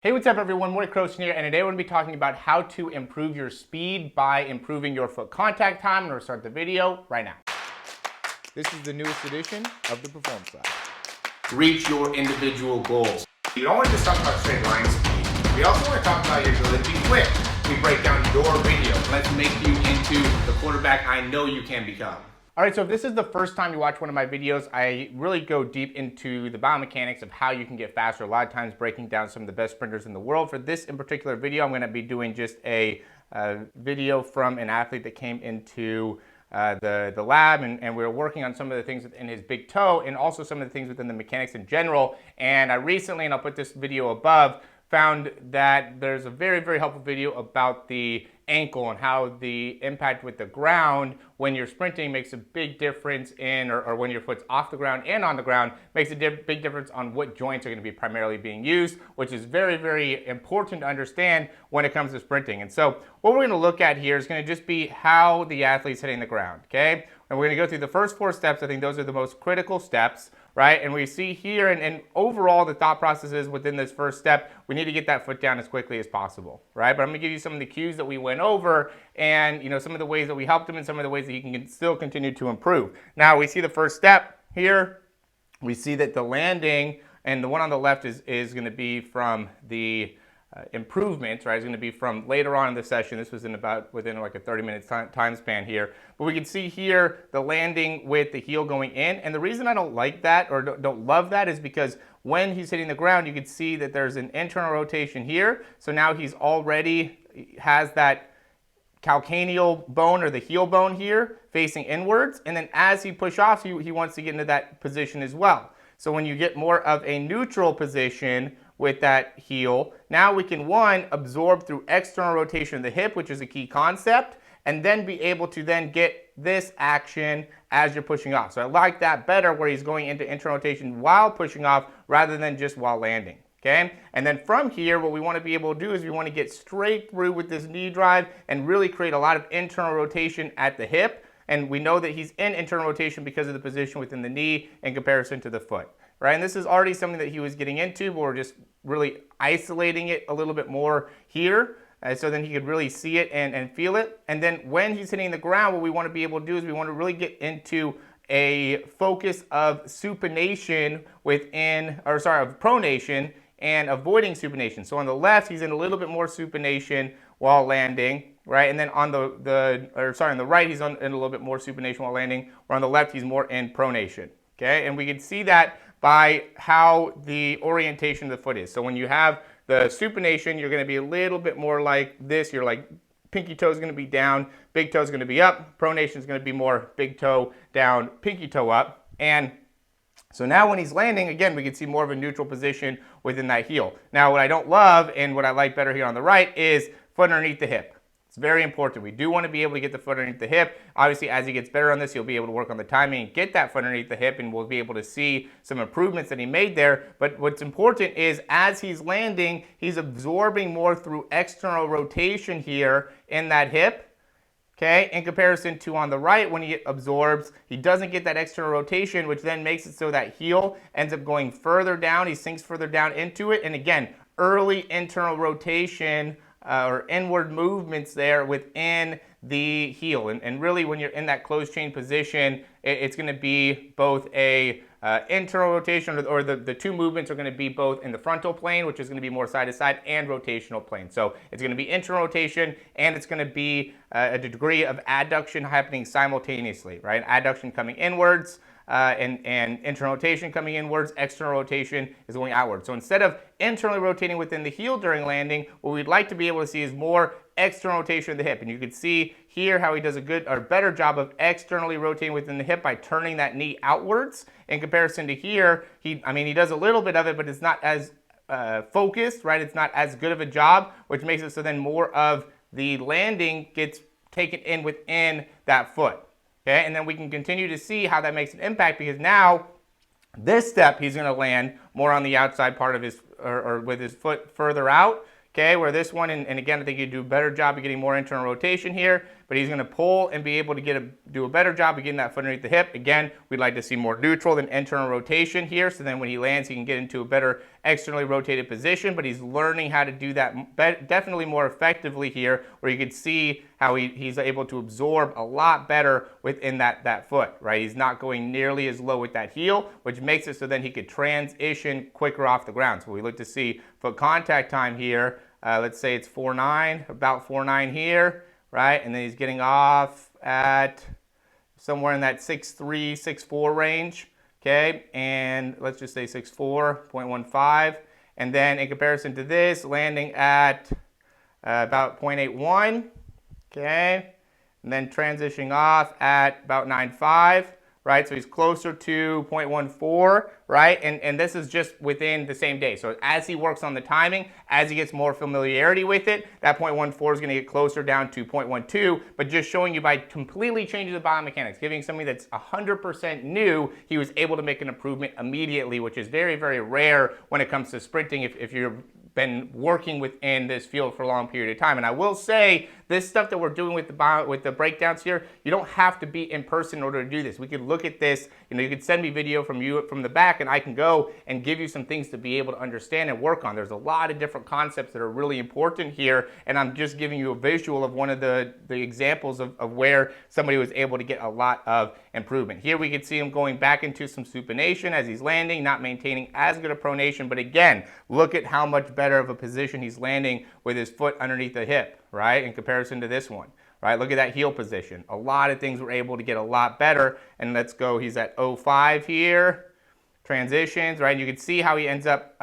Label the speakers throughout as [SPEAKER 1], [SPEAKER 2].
[SPEAKER 1] Hey, what's up everyone? Morey Croson here, and today we're going to be talking about how to improve your speed by improving your foot contact time. I'm going to start the video right now. This is the newest edition of the Performance Lab. Reach your individual goals. You don't want to just talk about straight line speed. We also want to talk about your ability to be quick. We break down your video. Let's make you into the quarterback I know you can become. All right, so if this is the first time you watch one of my videos, I really go deep into the biomechanics of how you can get faster. A lot of times breaking down some of the best sprinters in the world. For this in particular video, I'm going to be doing just a video from an athlete that came into the lab, and we were working on some of the things within his big toe and also some of the things within the mechanics in general. And I recently, and I'll put this video above, found that there's a very, very helpful video about the ankle and how the impact with the ground when you're sprinting makes a big difference in, or when your foot's off the ground and on the ground, makes a big difference on what joints are going to be primarily being used, which is very, very important to understand when it comes to sprinting. And so what we're going to look at here is going to just be how the athlete's hitting the ground, okay? And we're going to go through the first 4 steps. I think those are the most critical steps, right? And we see here, and overall the thought process is within this first step, we need to get that foot down as quickly as possible, right? But I'm going to give you some of the cues that we went over and, some of the ways that we helped him and some of the ways that he can still continue to improve. Now we see the first step here. We see that the landing, and the one on the left is going to be from the improvements, right? It's going to be from later on in the session. This was within like a 30-minute time span here. But we can see here the landing with the heel going in. And the reason I don't like that or don't love that is because when he's hitting the ground, you can see that there's an internal rotation here. So now he's already has that calcaneal bone or the heel bone here facing inwards. And then as he pushes off, he wants to get into that position as well. So when you get more of a neutral position with that heel, now we can, one, absorb through external rotation of the hip, which is a key concept, and then be able to then get this action as you're pushing off. So I like that better where he's going into internal rotation while pushing off rather than just while landing, okay? And then from here, what we want to be able to do is we want to get straight through with this knee drive and really create a lot of internal rotation at the hip. And we know that he's in internal rotation because of the position within the knee in comparison to the foot, right? And this is already something that he was getting into, but we're just really isolating it a little bit more here, so then he could really see it and feel it. And then when he's hitting the ground, what we want to be able to do is we want to really get into a focus of supination of pronation and avoiding supination. So on the left, he's in a little bit more supination while landing, right? And then on on the right, he's in a little bit more supination while landing, or on the left, he's more in pronation, okay? And we can see that by how the orientation of the foot is. So when you have the supination, you're going to be a little bit more like this. You're like pinky toe is going to be down, big toe is going to be up. Pronation is going to be more big toe down, pinky toe up. And so now when he's landing, again, we can see more of a neutral position within that heel. Now what I don't love and what I like better here on the right is foot underneath the hip. It's very important. We do want to be able to get the foot underneath the hip. Obviously, as he gets better on this, he'll be able to work on the timing and get that foot underneath the hip, and we'll be able to see some improvements that he made there. But what's important is as he's landing, he's absorbing more through external rotation here in that hip, okay, in comparison to on the right when he absorbs, he doesn't get that external rotation, which then makes it so that heel ends up going further down. He sinks further down into it. And again, early internal rotation or inward movements there within the heel. And really when you're in that closed chain position, it's going to be both a internal rotation, or the two movements are going to be both in the frontal plane, which is going to be more side to side, and rotational plane. So it's going to be internal rotation, and it's going to be a degree of adduction happening simultaneously, right? Adduction coming inwards, and internal rotation coming inwards, external rotation is going outwards. So instead of internally rotating within the heel during landing, what we'd like to be able to see is more external rotation of the hip. And you can see here how he does a good or better job of externally rotating within the hip by turning that knee outwards. In comparison to here, he does a little bit of it, but it's not as focused, right? It's not as good of a job, which makes it so then more of the landing gets taken in within that foot. Okay, and then we can continue to see how that makes an impact, because now this step he's going to land more on the outside part of his, or with his foot further out. Okay, where this one, and again, I think you do a better job of getting more internal rotation here, but he's going to pull and be able to do a better job of getting that foot underneath the hip. Again, we'd like to see more neutral than internal rotation here, so then when he lands, he can get into a better externally rotated position, but he's learning how to do that definitely more effectively here, where you can see how he's able to absorb a lot better within that foot, right? He's not going nearly as low with that heel, which makes it so then he could transition quicker off the ground. So we look to see foot contact time here. Let's say it's 4.9, about 4.9 here, right? And then he's getting off at somewhere in that 6.3, 6.4 range, okay? And let's just say 6.4.15. And then in comparison to this, landing at about 0.81, okay? And then transitioning off at about 9.5, right? So he's closer to 0.14, right? And this is just within the same day. So as he works on the timing, as he gets more familiarity with it, that 0.14 is going to get closer down to 0.12, but just showing you by completely changing the biomechanics, giving somebody that's 100% new, he was able to make an improvement immediately, which is very, very rare when it comes to sprinting if you've been working within this field for a long period of time. And I will say, this stuff that we're doing with the breakdowns here, you don't have to be in person in order to do this. We could look at this, you could send me video from the back, and I can go and give you some things to be able to understand and work on. There's a lot of different concepts that are really important here, and I'm just giving you a visual of one of the examples of where somebody was able to get a lot of improvement. Here we can see him going back into some supination as he's landing, not maintaining as good a pronation, but again, look at how much better of a position he's landing with his foot underneath the hip, right, in comparison to this one, right? Look at that heel position. A lot of things were able to get a lot better, and let's go, he's at 0.5 here, transitions, right? You can see how he ends up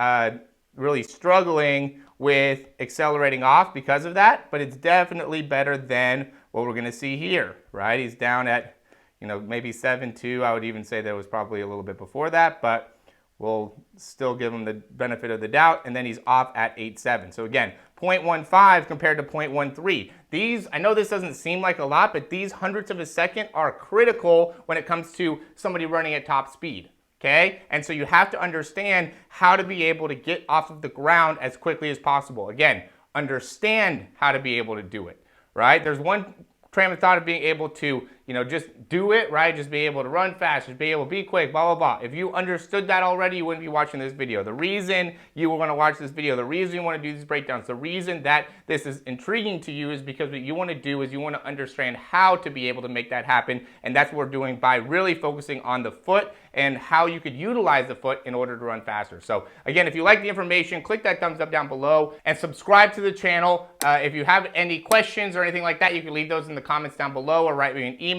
[SPEAKER 1] really struggling with accelerating off because of that, but it's definitely better than what we're gonna see here, right? He's down at, maybe 7.2. I would even say that was probably a little bit before that, but we'll still give him the benefit of the doubt, and then he's off at 8.7. So again, 0.15 compared to 0.13. These, I know this doesn't seem like a lot, but these hundredths of a second are critical when it comes to somebody running at top speed, okay? And so you have to understand how to be able to get off of the ground as quickly as possible. Again, understand how to be able to do it, right? There's one train of thought of being able to, just do it, right? Just be able to run fast, just be able to be quick, blah, blah, blah. If you understood that already, you wouldn't be watching this video. The reason you were going to watch this video, the reason you want to do these breakdowns, the reason that this is intriguing to you is because what you want to do is you want to understand how to be able to make that happen. And that's what we're doing by really focusing on the foot and how you could utilize the foot in order to run faster. So again, if you like the information, click that thumbs up down below and subscribe to the channel. If you have any questions or anything like that, you can leave those in the comments down below or write me an email.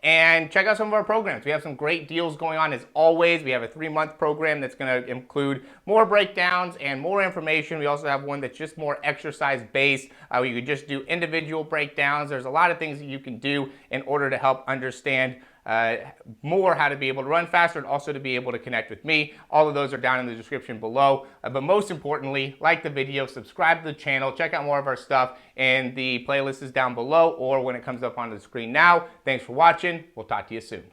[SPEAKER 1] And check out some of our programs. We have some great deals going on as always. We have a 3-month program that's going to include more breakdowns and more information. We also have one that's just more exercise based. You could just do individual breakdowns. There's a lot of things that you can do in order to help understand more how to be able to run faster and also to be able to connect with me. All of those are down in the description below. But most importantly, like the video, subscribe to the channel, check out more of our stuff, and the playlist is down below or when it comes up on the screen now. Thanks for watching. We'll talk to you soon.